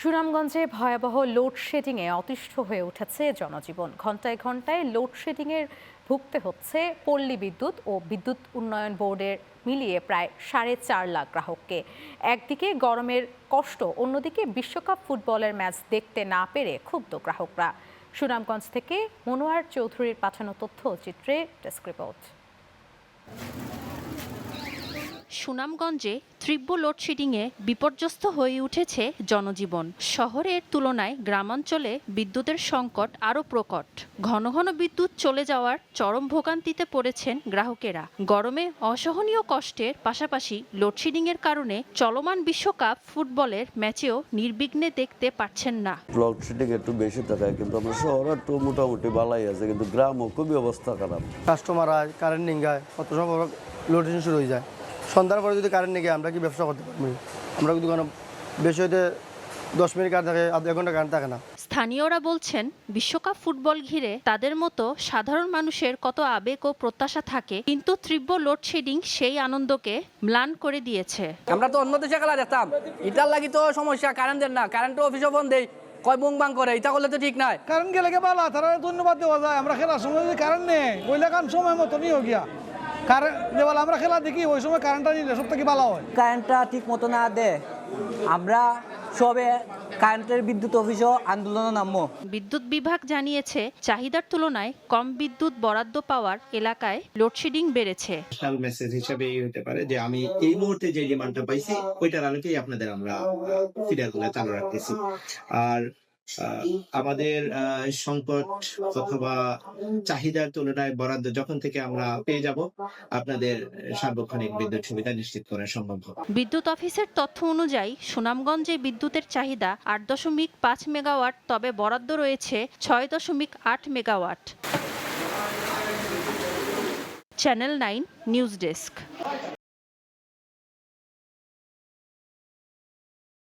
সুনামগঞ্জে ভয়াবহ লোডশেডিংয়ে অতিষ্ঠ হয়ে উঠেছে জনজীবন। ঘণ্টায় ঘণ্টায় লোডশেডিংয়ের ভুগতে হচ্ছে পল্লী বিদ্যুৎ ও বিদ্যুৎ উন্নয়ন বোর্ডের মিলিয়ে প্রায় 4.5 লাখ গ্রাহককে। একদিকে গরমের কষ্ট, অন্যদিকে বিশ্বকাপ ফুটবলের ম্যাচ দেখতে না পেরে ক্ষুব্ধ গ্রাহকরা। সুনামগঞ্জ থেকে মনোয়ার চৌধুরীর পাঠানো তথ্যচিত্রে ডেস্ক রিপোর্ট। সুনামগঞ্জে তীব্র লোডশেডিংয়ে বিপর্যস্ত হয়ে উঠেছে জনজীবন। শহরের তুলনায় গ্রামাঞ্চলে বিদ্যুতের সংকট আরও প্রকট। ঘন ঘন বিদ্যুৎ চলে যাওয়ার চরম ভোগান্তিতে পড়েছেন গ্রাহকেরা। গরমে অসহনীয় কষ্টের পাশাপাশি লোডশেডিংয়ের কারণে চলমান বিশ্বকাপ ফুটবলের ম্যাচেও নির্বিঘ্নে দেখতে পাচ্ছেন না। লোডশেডিং একটু বেশি থাকে, কিন্তু আমরা শহর একটু মোটামুটি ভালোই আছে, কিন্তু গ্রামও খুবই অবস্থা খারাপ। কাস্টমার আয়, কারেন্ট নিঙ্গায়, কত সময় লোডশেডিং শুরু হয়ে যায়। সন্ধ্যার পরে যদি কারেন্ট নিয়ে আমরা কি ব্যবসা করতে পারবো? আমরা কিন্তু কোনো বেশি হইতে 10 মিনিট কারেন্ট থাকে, আধা ঘন্টা কারেন্ট থাকে না। স্থানীয়রা বলছেন, বিশ্বকাপ ফুটবল ঘিরে তাদের মতো সাধারণ মানুষের কত আবেগ ও প্রত্যাশা থাকে, কিন্তু তীব্র লোডশেডিং সেই আনন্দকে ম্লান করে দিয়েছে। আমরা তো অন্য দেশে খেলা দেখতাম, এটার লাগি তো সমস্যা, কারেন্টের না, কারেন্ট অফিসও বন্ধ দেয়, কয় বুং বাং করে, এটা করলে তো ঠিক নাই। কারেন্ট গেলে ভালো, তারা ধন্যবাদ দেওয়া যায়। আমরা খেলার সময় যদি কারেন্ট নেই, ওইলা কারণ সময় মতো নিয়ে গিয়া কারেন্ট যেবার আমরা খেলা দেখি, ওই সময় কারেন্টটা নিলে সব থেকে ভালো হয়। কারেন্টটা ঠিক মতো না দেয়, আমরা সবে কারেন্টের বিদ্যুৎ অফিসও আন্দোলনে নামবো। বিদ্যুৎ বিভাগ জানিয়েছে, চাহিদার তুলনায় কম বিদ্যুৎ বরাদ্দ পাওয়ার এলাকায় লোডশেডিং বেড়েছে। মেসেজ হিসেবে হতে পারে যে আমি এই মুহূর্তে যে ডিমান্ডটা পাইছি ওইটার আলোকেই আপনাদের আমরা ফিডারগুলো চালু রাখতেছি। আর আমাদের সংকট অথবা চাহিদার তুলনায় বরাদ্দ যখন থেকে আমরা পেয়ে যাব, আপনাদের সার্বক্ষণিক বিদ্যুৎ সুবিধা নিশ্চিত করা সম্ভব হবে। বিদ্যুৎ অফিসের তথ্য অনুযায়ী সুনামগঞ্জে বিদ্যুতের চাহিদা 8.5 মেগাওয়াট, তবে বরাদ্দ রয়েছে 6.8 মেগাওয়াট। Channel 9 news desk.